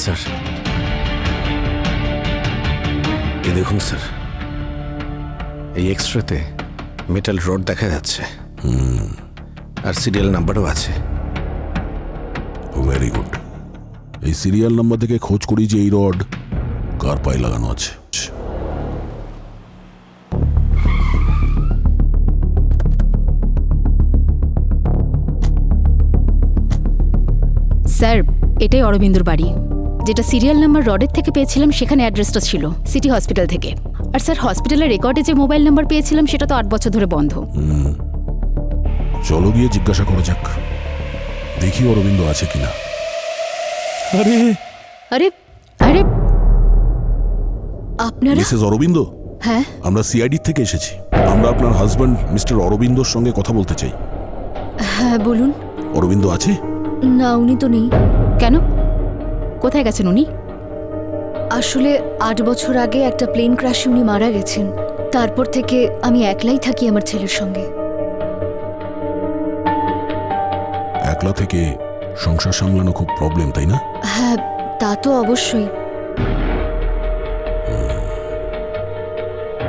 স্যার, এ দেখুন স্যার, এই এক্সট্রাতে মেটাল রড দেখা যাচ্ছে, আর সিরিয়াল নাম্বারও আছে। Very good. এই সিরিয়াল নাম্বার থেকে খোঁজ করি যে এই রড কার পায়ে লাগানো আছে। স্যার, এটাই অরবিন্দর বাড়ি। যেটা সিরিয়াল নাম্বার রডের থেকে পেয়েছিলাম সেখানে অ্যাড্রেসটা ছিল সিটি হসপিটাল থেকে। আর স্যার, হসপিটালের রেকর্ডে যে মোবাইল নাম্বার পেয়েছিলাম সেটা তো 8 বছর ধরে বন্ধ। চলো গিয়ে জিজ্ঞাসা করা যাক, দেখি অরবিন্দ আছে কিনা। আরে আরে আরে, আপনারা? মিসেস অরবিন্দ, হ্যাঁ, আমরা সিআইডি থেকে এসেছি। আমরা আপনার হাজব্যান্ড মিস্টার অরবিন্দর সঙ্গে কথা বলতে চাই। হ্যাঁ বলুন। অরবিন্দ আছে? না, উনি তো নেই। কেন, কোথায় গেছেন উনি? আসলে 8 বছর আগে একটা প্লেন ক্র্যাশে উনি মারা গেছেন। তারপর থেকে আমি একলাই থাকি আমার ছেলের সঙ্গে। একলা থেকে সংসার সামলানো খুব প্রবলেম, তাই না? হ্যাঁ, তা তো অবশ্যই,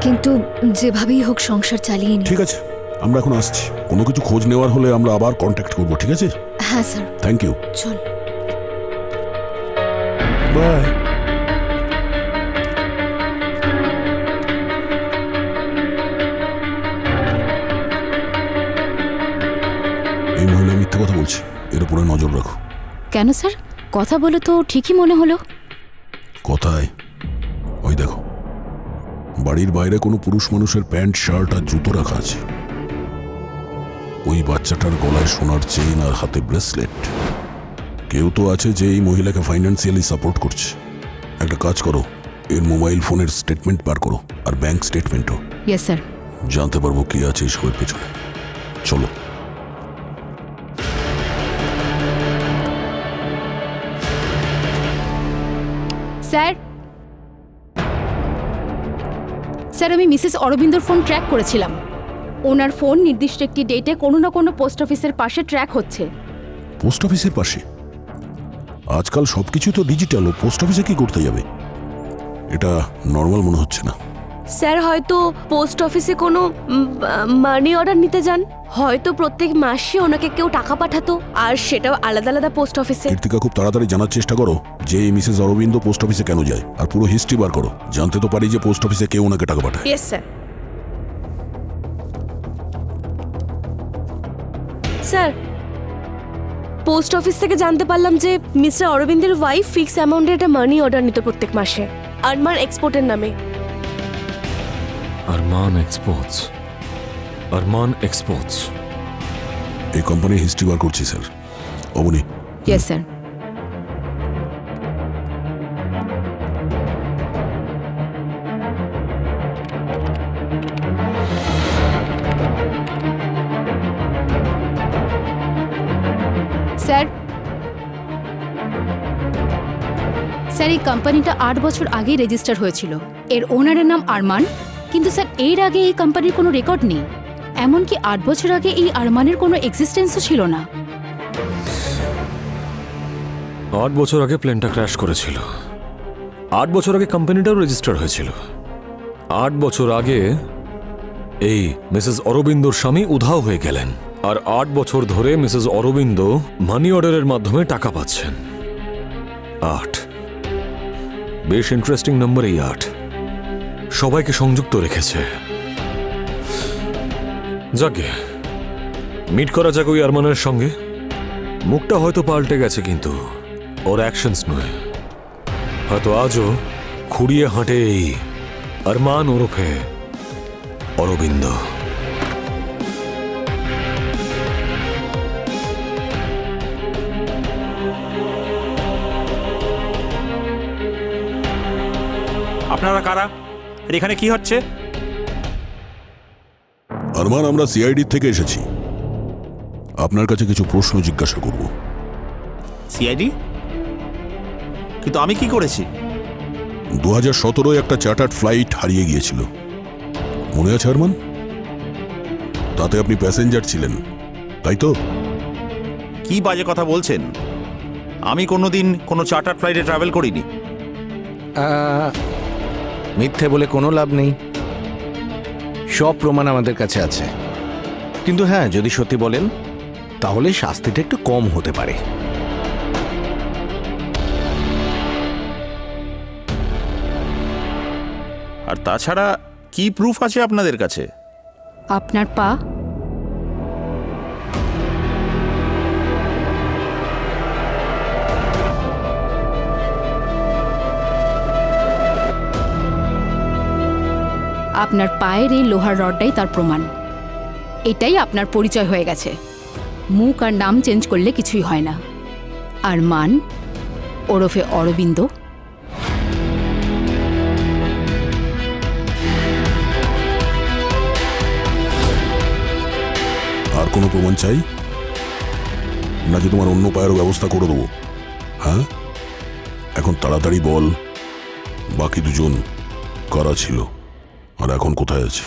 কিন্তু যেভাবেই হোক সংসার চালিয়ে নি। ঠিক আছে, আমরা এখন আসছি। কোনো কিছু খোঁজ নেওয়ার হলে আমরা আবার কন্ট্যাক্ট করবো, ঠিক আছে? হ্যাঁ স্যার। Thank you. চল। বাই। এই মহিলা মিথ্যে কথা বলছে, এর উপরে নজর রাখো। কেন স্যার? কথা বলে তো ঠিকই মনে হলো। কথায় ওই দেখো, বাড়ির বাইরে কোনো পুরুষ মানুষের প্যান্ট, শার্ট আর জুতো রাখা আছে। ওই বাচ্চাটার গলায় সোনার চেইন আর হাতে ব্রেসলেট। কেউ তো আছে যে এই মহিলাকে ফাইন্যান্সিয়ালি সাপোর্ট করছে। একটা কাজ করো, এর মোবাইল ফোনের স্টেটমেন্ট বার করো, আর ব্যাংক স্টেটমেন্টও। Yes sir. জানতে পারবো কে আছে এসবের পেছনে। চলো। স্যার, স্যার, আমি মিসেস অরবিন্দর ফোন ট্র্যাক করেছিলাম। ওনার ফোন নির্দিষ্ট একটি ডেটে কোনো না কোনো পোস্ট অফিসের পাশে ট্র্যাক হচ্ছে। পোস্ট অফিসের পাশে? আজকাল সবকিছু তো ডিজিটাল, ও পোস্ট অফিসে কি করতে যাবে? এটা নর্মাল মনে হচ্ছে না। স্যার, হয়তো পোস্ট অফিসে কোনো মানি অর্ডার নিতে যান। হয়তো প্রত্যেক মাসে ওনাকে কেউ টাকা পাঠাতো, আর সেটাও আলাদা আলাদা পোস্ট অফিসে। কীর্তিকা, খুব তাড়াতাড়ি জানার চেষ্টা করো যে এই মিসেস অরবিন্দ পোস্ট অফিসে কেন যায়, আর পুরো হিস্ট্রি বার করো। জানতে তো পারি যে পোস্ট অফিসে কেউ ওনাকে টাকা পাঠায়। Yes sir. Sir, post office থেকে জানতে পারলাম যে মিস্টার অরবিন্দের ওয়াইফ ফিক্স অ্যামাউন্টের একটা মানি অর্ডার নিত প্রত্যেক মাসে আরমান এক্সপোর্টের নামে। Arman exports, Arman exports. এই কোম্পানির হিস্ট্রি বার করছি sir. Abani. Yes sir. Sir, sir এই কোম্পানিটা 8 বছর আগেই রেজিস্টার হয়েছিল। এর ওনারের নাম আরমান, কিন্তু স্যার এর আগে এই কোম্পানির কোনো রেকর্ড নেই। এমনকি 8 বছর আগে এই আরমানের কোনো এক্সিস্টেন্সও ছিল না। 8 বছর আগে প্লেনটা ক্র্যাশ করেছিল। 8 বছর আগে কোম্পানিটাও রেজিস্টার হয়েছিল। 8 বছর আগে এই মিসেস অরবিন্দর স্বামী উধাও হয়ে গেলেন, আর 8 বছর ধরে মিসেস অরবিন্দ মানি অর্ডারের মাধ্যমে টাকা পাচ্ছেন। 8 বেশ ইন্টারেস্টিং নাম্বার। এই 8 সবাইকে সংযুক্ত রেখেছে। যাকে মিট করা যাক ওই আরমানের সঙ্গে। মুখটা হয়তো পাল্টে গেছে, কিন্তু ওর অ্যাকশনস নয়। হয়তো আজও খুঁড়িয়ে হাঁটে এই আরমান ওরফে অরবিন্দ। আপনারা কারা? আর এখানে কি হচ্ছে? আরমান, আমরা সিআইডি থেকে এসেছি। আপনার কাছে কিছু প্রশ্ন জিজ্ঞাসা করব। সিআইডি? কিন্তু আমি কি করেছি? 2017 একটা চার্টার্ড ফ্লাইট হারিয়ে গিয়েছিল, মনে আছে আরমান? তাতে আপনি প্যাসেঞ্জার ছিলেন, তাই তো? কি বাজে কথা বলছেন? আমি কোনোদিন কোনো চার্টার ফ্লাইটে ট্রাভেল করিনি। মিথ্যে বলে কোনো লাভ নেই, সব প্রমাণ আমাদের কাছে আছে। কিন্তু হ্যাঁ, যদি সত্যি বলেন তাহলে শাস্তিটা একটু কম হতে পারে। আর তাছাড়া কি প্রুফ আছে আপনাদের কাছে? আপনার পা। আপনার পায়ের এই লোহার রডটাই তার প্রমাণ। এটাই আপনার পরিচয় হয়ে গেছে। মুখ আর নাম চেঞ্জ করলে কিছুই হয় না। আরমান ওরফে অরবিন্দ। আর কোনো প্রমাণ চাই নাকি তোমার অন্য পায়েরও ব্যবস্থা করে দেবো? হ্যাঁ, এখন তাড়াতাড়ি বল, বাকি দুজন কারা ছিল আর এখন কোথায় আছে?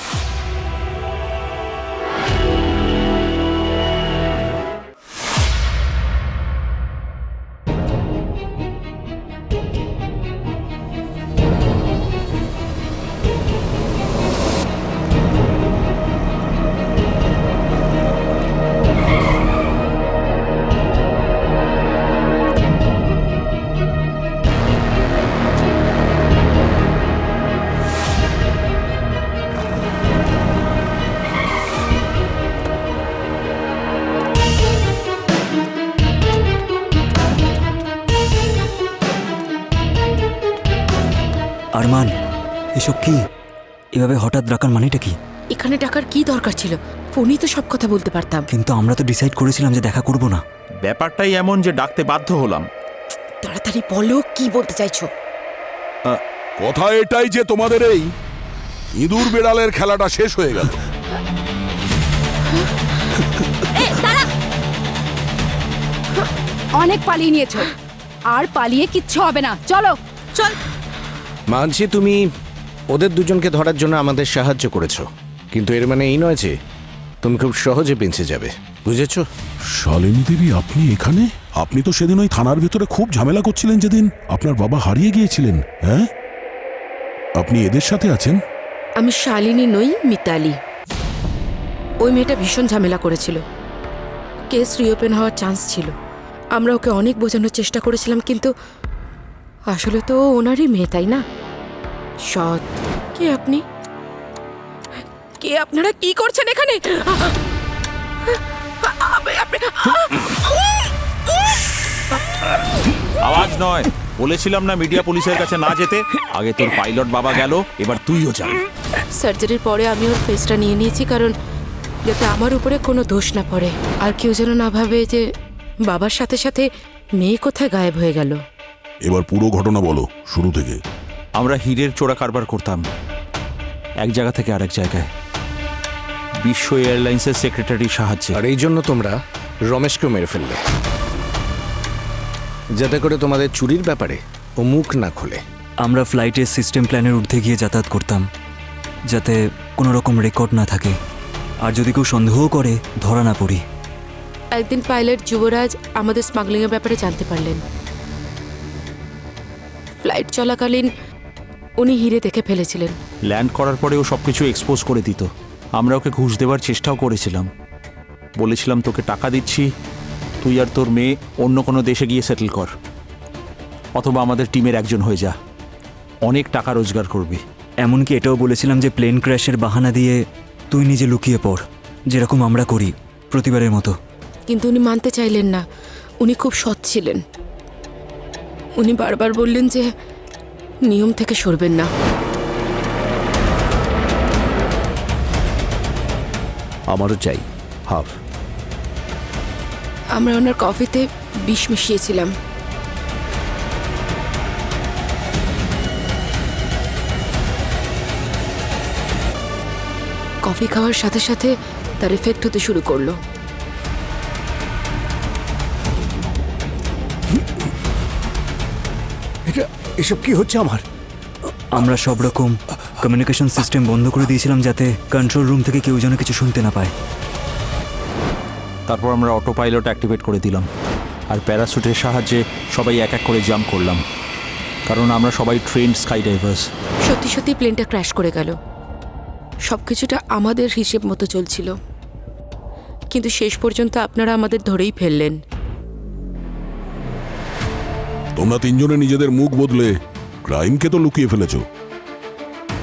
আরমান, এসব কি? এভাবে হঠাৎ ডাকার মানেটা কি? এখানে টাকার কি দরকার ছিল? ফোনই তো সব কথা বলতে পারতাম। কিন্তু আমরা তো ডিসাইড করেছিলাম যে দেখা করব না। ব্যাপারটাই এমন যে ডাকতে বাধ্য হলাম। তাড়াতাড়ি বলো, কি বলতে চাইছো? কথা এটাই যে তোমাদের এই ইঁদুর বেড়ালের খেলাটা শেষ হয়ে গেল। অনেক পালিয়ে নিয়েছো, আর পালিয়ে কিচ্ছু হবে না। চলো চল। মানছি তুমি ওদের দুজনকে ধরার জন্য আমাদের সাহায্য করেছো, কিন্তু এর মানে এই নয় যে তুমি খুব সহজে বেঁচে যাবে, বুঝেছো? শালিনী দেবী, আপনি এখানে? আপনি তো সেদিন ওই থানার ভেতরে খুব ঝামেলা করছিলেন যেদিন আপনার বাবা হারিয়ে গিয়েছিলেন। হ্যাঁ, আপনি এদের সাথে আছেন? আমি শালিনী নই, মিতালি। ওই মেয়েটা ভীষণ ঝামেলা করেছিল, কেস রিওপেন হওয়ার চান্স ছিল। আমরা ওকে অনেক বোঝানোর চেষ্টা করেছিলাম, কিন্তু আসলে তো ও ওনারই মেয়ে, তাই না? সৎ। কে আপনি? কে আপনারা? কি করছেন এখানে? আওয়াজ নয়, বলেছিলাম না মিডিয়া পুলিশের কাছে না যেতে। আগে তোর পাইলট বাবা গেল, এবার তুইও যা। সার্জারির পরে আমি ওর ফেসটা নিয়ে নিয়েছি, কারণ যাতে আমার উপরে কোনো দোষ না পড়ে, আর কেউ যেন না ভাবে যে বাবার সাথে সাথে মেয়ে কোথায় গায়েব হয়ে গেল। এবার পুরো ঘটনা বলো শুরু থেকে। আমরা হীরের চোরা কারবার করতাম এক জায়গা থেকে আরেক জায়গায়, বিশ্ব এয়ারলাইন্সের সেক্রেটারির সাহায্যে। আর এই জন্য তোমরা রমেশকেও মেরে ফেললে, যাতে করে তোমাদের চুরির ব্যাপারে ও মুখ না খোলে। আমরা ফ্লাইটের সিস্টেম প্ল্যানের ঊর্ধ্বে গিয়ে যাতায়াত করতাম, যাতে কোনো রকম রেকর্ড না থাকে, আর যদি কেউ সন্দেহও করে ধরা না পড়ি। একদিন পাইলট যুবরাজ আমাদের স্মাগলিংয়ের ব্যাপারে জানতে পারলেন। ফ্লাইট চলাকালীন উনি হিরে দেখে ফেলেছিলেন। ল্যান্ড করার পরে ও সব কিছু এক্সপোজ করে দিত। আমরা ওকে ঘুষ দেওয়ার চেষ্টাও করেছিলাম, বলেছিলাম তোকে টাকা দিচ্ছি, তুই আর তোর মেয়ে অন্য কোনো দেশে গিয়ে সেটেল কর, অথবা আমাদের টিমের একজন হয়ে যা, অনেক টাকা রোজগার করবি। এমনকি এটাও বলেছিলাম যে প্লেন ক্র্যাশের বাহানা দিয়ে তুই নিজে লুকিয়ে পড়, যেরকম আমরা করি প্রতিবারের মতো। কিন্তু উনি মানতে চাইলেন না। উনি খুব সৎ ছিলেন। উনি বারবার বললেন যে নিয়ম থেকে সরবেন না। আমারও চাই হাফ। আমরা ওনার কফিতে বিষ মিশিয়েছিলাম। কফি খাওয়ার সাথে সাথে তার এফেক্ট হতে শুরু করলো। এসব কি হচ্ছে আমার? আমরা সব রকম কমিউনিকেশন সিস্টেম বন্ধ করে দিয়েছিলাম, যাতে কন্ট্রোল রুম থেকে কেউ যেন কিছু শুনতে না পায়। তারপর আমরা অটো পাইলট অ্যাক্টিভেট করে দিলাম, আর প্যারাশুটের সাহায্যে সবাই এক এক করে জাম্প করলাম, কারণ আমরা সবাই ট্রেন্ড স্কাই ডাইভার্স। সত্যি সত্যি প্লেনটা ক্র্যাশ করে গেল। সব কিছুটা আমাদের হিসেব মতো চলছিল, কিন্তু শেষ পর্যন্ত আপনারা আমাদের ধরেই ফেললেন। তোমরা তিনজনে নিজেদের মুখ বদলে ক্রাইমকে তো লুকিয়ে ফেলেছ,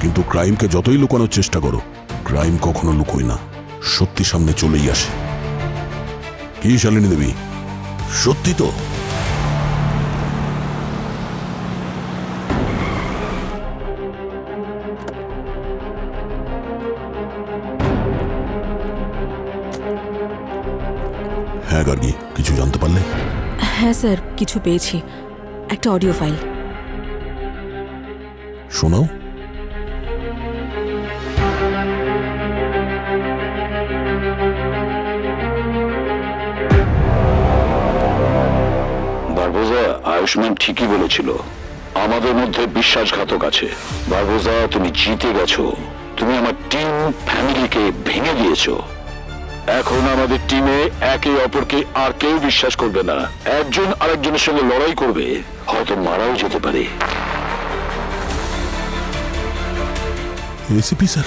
কিন্তু ক্রাইমকে যতই লুকানোর চেষ্টা করো, ক্রাইম কখনো লুকোয় না, সত্যি সামনে চলেই আসে। কি শালিনী দেবী, সত্যি তো? হ্যাঁ গার্গী, কিছু জানতে পারলে? হ্যাঁ স্যার, কিছু পেয়েছি, একটা অডিও ফাইল। শোনাও। বারবোজা, আয়ুষ্মান ঠিকই বলেছিল, আমাদের মধ্যে বিশ্বাসঘাতক আছে। বারবোজা, তুমি জিতে গেছো, তুমি আমার টিম ফ্যামিলিকে ভেঙে দিয়েছো। এখন আমাদের টিমে একে অপরকে আর কেউ বিশ্বাস করবে না। একজন আরেকজনের সঙ্গে লড়াই করবে, হয়তো মারাও যেতে পারে। ACP sir,